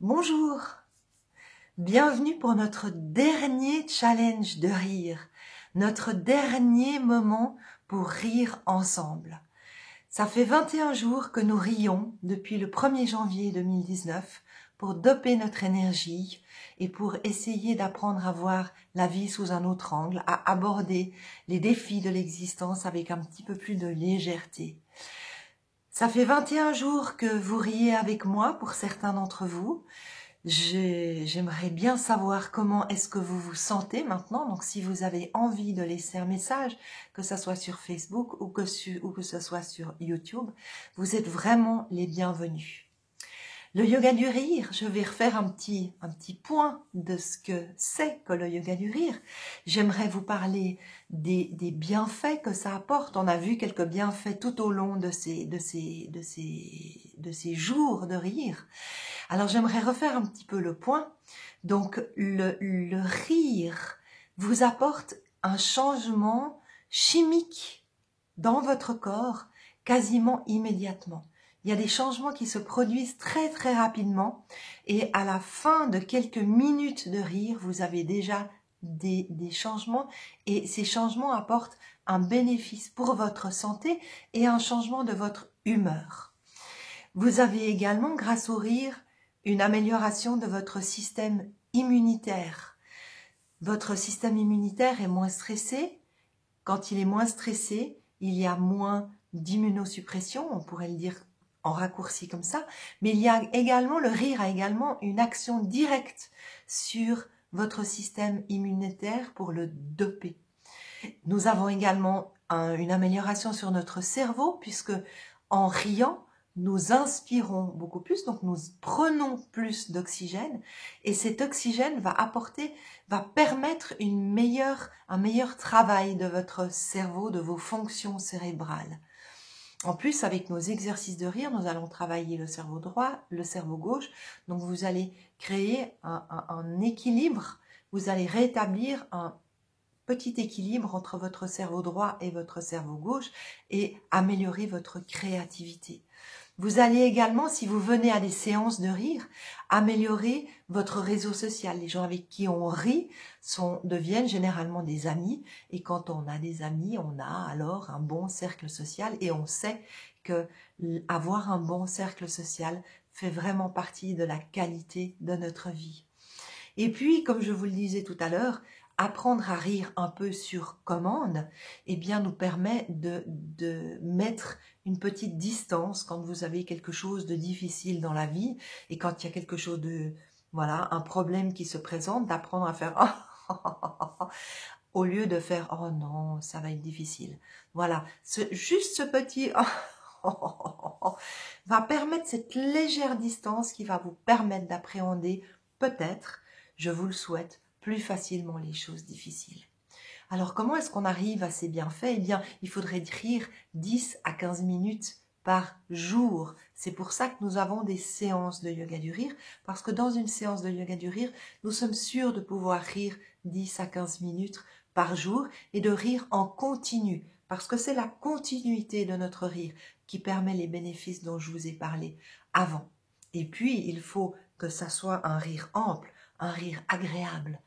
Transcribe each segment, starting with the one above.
Bonjour, bienvenue pour notre dernier challenge de rire, notre dernier moment pour rire ensemble. Ça fait 21 jours que nous rions depuis le 1er janvier 2019 pour doper notre énergie et pour essayer d'apprendre à voir la vie sous un autre angle, à aborder les défis de l'existence avec un petit peu plus de légèreté. Ça fait 21 jours que vous riez avec moi pour certains d'entre vous. J'aimerais bien savoir comment est-ce que vous vous sentez maintenant. Donc, si vous avez envie de laisser un message, que ça soit sur Facebook ou que ce soit sur YouTube, vous êtes vraiment les bienvenus. Le yoga du rire, je vais refaire un petit point de ce que c'est que le yoga du rire. J'aimerais vous parler des bienfaits que ça apporte. On a vu quelques bienfaits tout au long de ces jours de rire. Alors j'aimerais refaire un petit peu le point. Donc le rire vous apporte un changement chimique dans votre corps quasiment immédiatement. Il y a des changements qui se produisent très très rapidement et à la fin de quelques minutes de rire, vous avez déjà des changements et ces changements apportent un bénéfice pour votre santé et un changement de votre humeur. Vous avez également, grâce au rire, une amélioration de votre système immunitaire. Votre système immunitaire est moins stressé. Quand il est moins stressé, il y a moins d'immunosuppression, on pourrait le dire en raccourci comme ça, mais le rire a également une action directe sur votre système immunitaire pour le doper. Nous avons également une amélioration sur notre cerveau puisque en riant, nous inspirons beaucoup plus, donc nous prenons plus d'oxygène et cet oxygène va permettre un meilleur travail de votre cerveau, de vos fonctions cérébrales. En plus, avec nos exercices de rire, nous allons travailler le cerveau droit, le cerveau gauche, donc vous allez créer un équilibre, vous allez rétablir un petit équilibre entre votre cerveau droit et votre cerveau gauche et améliorer votre créativité. Vous allez également, si vous venez à des séances de rire, améliorer votre réseau social. Les gens avec qui on rit deviennent généralement des amis. Et quand on a des amis, on a alors un bon cercle social. Et on sait que avoir un bon cercle social fait vraiment partie de la qualité de notre vie. Et puis, comme je vous le disais tout à l'heure, apprendre à rire un peu sur commande, eh bien, nous permet de mettre une petite distance quand vous avez quelque chose de difficile dans la vie et quand il y a quelque chose un problème qui se présente, d'apprendre à faire au lieu de faire oh non, ça va être difficile. Voilà, juste ce petit va permettre cette légère distance qui va vous permettre d'appréhender peut-être, je vous le souhaite, plus facilement les choses difficiles. Alors comment est-ce qu'on arrive à ces bienfaits? Eh bien, il faudrait rire 10 à 15 minutes par jour. C'est pour ça que nous avons des séances de yoga du rire, parce que dans une séance de yoga du rire, nous sommes sûrs de pouvoir rire 10 à 15 minutes par jour et de rire en continu, parce que c'est la continuité de notre rire qui permet les bénéfices dont je vous ai parlé avant. Et puis, il faut que ça soit un rire ample, un rire agréable,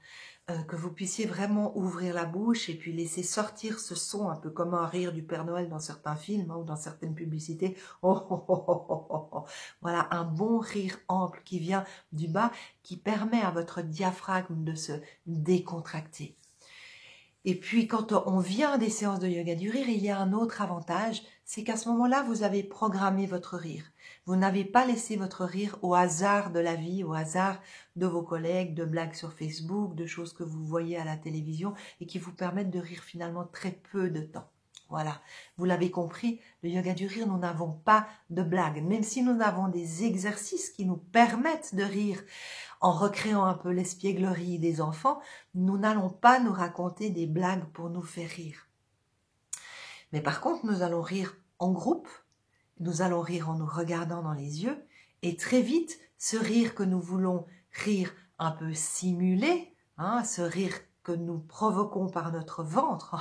que vous puissiez vraiment ouvrir la bouche et puis laisser sortir ce son, un peu comme un rire du Père Noël dans certains films ou dans certaines publicités. Voilà, un bon rire ample qui vient du bas, qui permet à votre diaphragme de se décontracter. Et puis, quand on vient des séances de yoga du rire, il y a un autre avantage, c'est qu'à ce moment-là, vous avez programmé votre rire. Vous n'avez pas laissé votre rire au hasard de la vie, au hasard de vos collègues, de blagues sur Facebook, de choses que vous voyez à la télévision et qui vous permettent de rire finalement très peu de temps. Voilà, vous l'avez compris, le yoga du rire, nous n'avons pas de blagues. Même si nous avons des exercices qui nous permettent de rire en recréant un peu l'espièglerie des enfants, nous n'allons pas nous raconter des blagues pour nous faire rire. Mais par contre, nous allons rire en groupe, nous allons rire en nous regardant dans les yeux, et très vite, ce rire que nous voulons rire un peu simulé, ce rire que nous provoquons par notre ventre,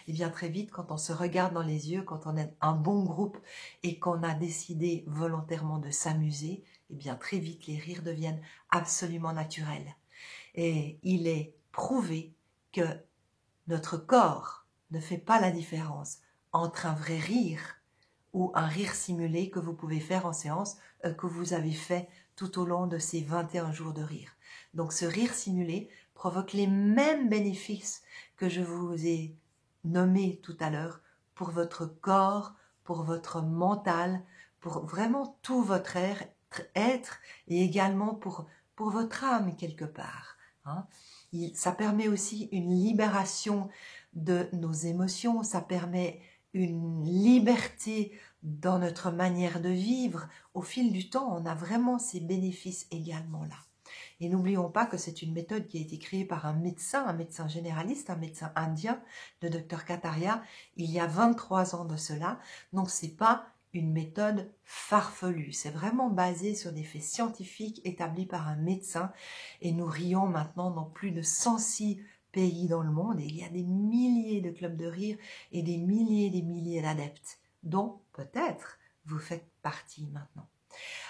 et bien très vite, quand on se regarde dans les yeux, quand on est un bon groupe et qu'on a décidé volontairement de s'amuser, eh bien très vite les rires deviennent absolument naturels. Et il est prouvé que notre corps ne fait pas la différence entre un vrai rire ou un rire simulé que vous pouvez faire en séance, que vous avez fait tout au long de ces 21 jours de rire. Donc ce rire simulé provoque les mêmes bénéfices que je vous ai nommés tout à l'heure pour votre corps, pour votre mental, pour vraiment tout votre être et également pour votre âme quelque part. Hein. Ça permet aussi une libération de nos émotions, ça permet une liberté dans notre manière de vivre. Au fil du temps, on a vraiment ces bénéfices également là. Et n'oublions pas que c'est une méthode qui a été créée par un médecin généraliste, un médecin indien, le docteur Kataria, il y a 23 ans de cela. Donc c'est pas une méthode farfelue, c'est vraiment basé sur des faits scientifiques établis par un médecin. Et nous rions maintenant dans plus de 106 pays dans le monde et il y a des milliers de clubs de rire et des milliers d'adeptes, dont peut-être vous faites partie maintenant.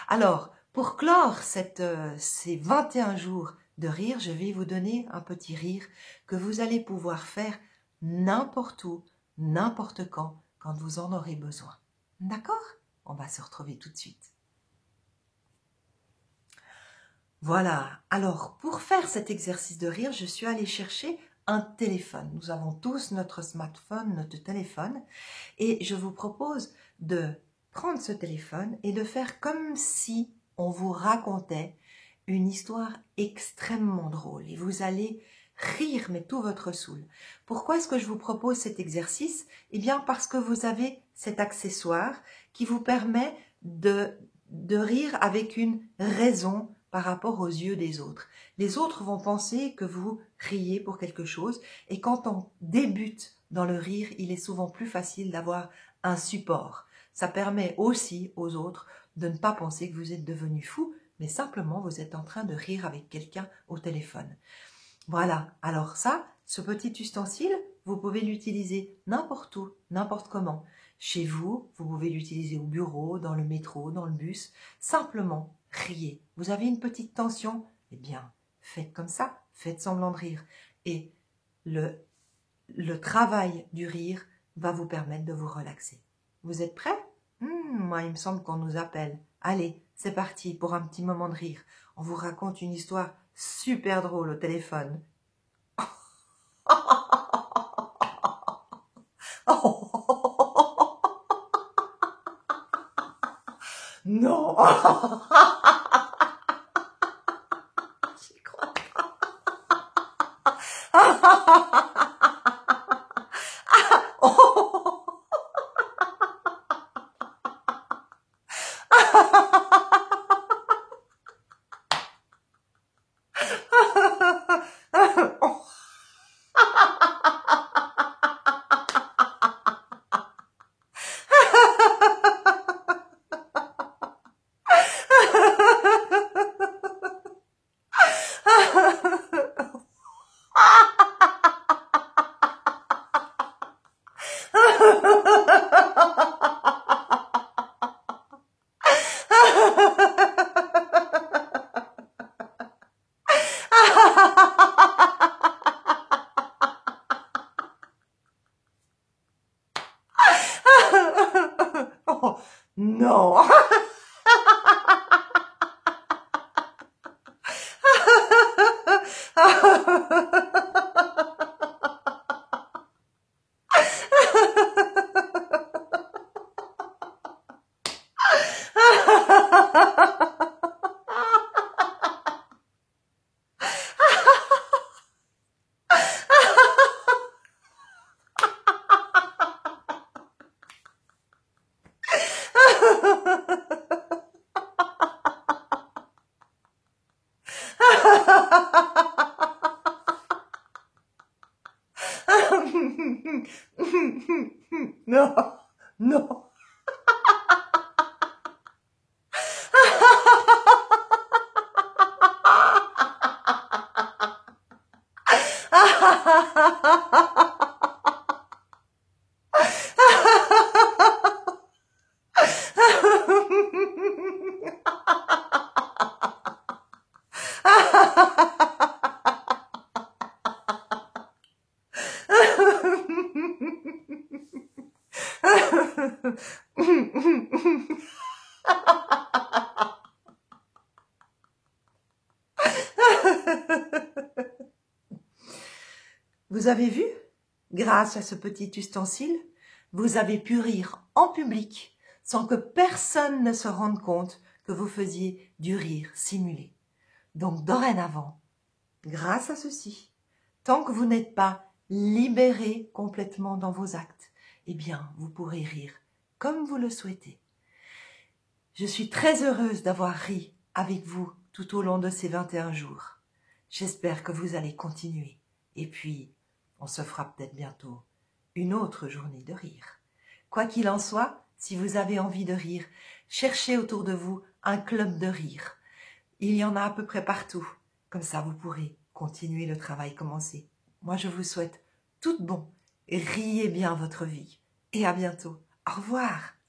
Alors, pour clore ces 21 jours de rire, je vais vous donner un petit rire que vous allez pouvoir faire n'importe où, n'importe quand vous en aurez besoin. D'accord? On va se retrouver tout de suite. Voilà, alors pour faire cet exercice de rire, je suis allée chercher un téléphone. Nous avons tous notre smartphone, notre téléphone, et je vous propose de prendre ce téléphone et de faire comme si on vous racontait une histoire extrêmement drôle. Et vous allez rire, mais tout votre soul. Pourquoi est-ce que je vous propose cet exercice? Eh bien parce que vous avez cet accessoire qui vous permet de rire avec une raison par rapport aux yeux des autres. Les autres vont penser que vous riez pour quelque chose et quand on débute dans le rire, il est souvent plus facile d'avoir un support. Ça permet aussi aux autres de ne pas penser que vous êtes devenu fou, mais simplement vous êtes en train de rire avec quelqu'un au téléphone. Voilà, alors ça, ce petit ustensile, vous pouvez l'utiliser n'importe où, n'importe comment. Chez vous, vous pouvez l'utiliser au bureau, dans le métro, dans le bus. Simplement, riez. Vous avez une petite tension? Eh bien, faites comme ça, faites semblant de rire. Et le travail du rire va vous permettre de vous relaxer. Vous êtes prêts? Moi, il me semble qu'on nous appelle. Allez, c'est parti pour un petit moment de rire. On vous raconte une histoire super drôle au téléphone. Non. J'y crois pas. Oh, non. Non, non. Vous avez vu? Grâce à ce petit ustensile, vous avez pu rire en public sans que personne ne se rende compte que vous faisiez du rire simulé. Donc dorénavant, grâce à ceci, tant que vous n'êtes pas libéré complètement dans vos actes, eh bien, vous pourrez rire comme vous le souhaitez. Je suis très heureuse d'avoir ri avec vous tout au long de ces 21 jours. J'espère que vous allez continuer. Et puis, on se fera peut-être bientôt une autre journée de rire. Quoi qu'il en soit, si vous avez envie de rire, cherchez autour de vous un club de rire. Il y en a à peu près partout. Comme ça, vous pourrez continuer le travail commencé. Moi, je vous souhaite tout de bon. Riez bien votre vie. Et à bientôt. Au revoir.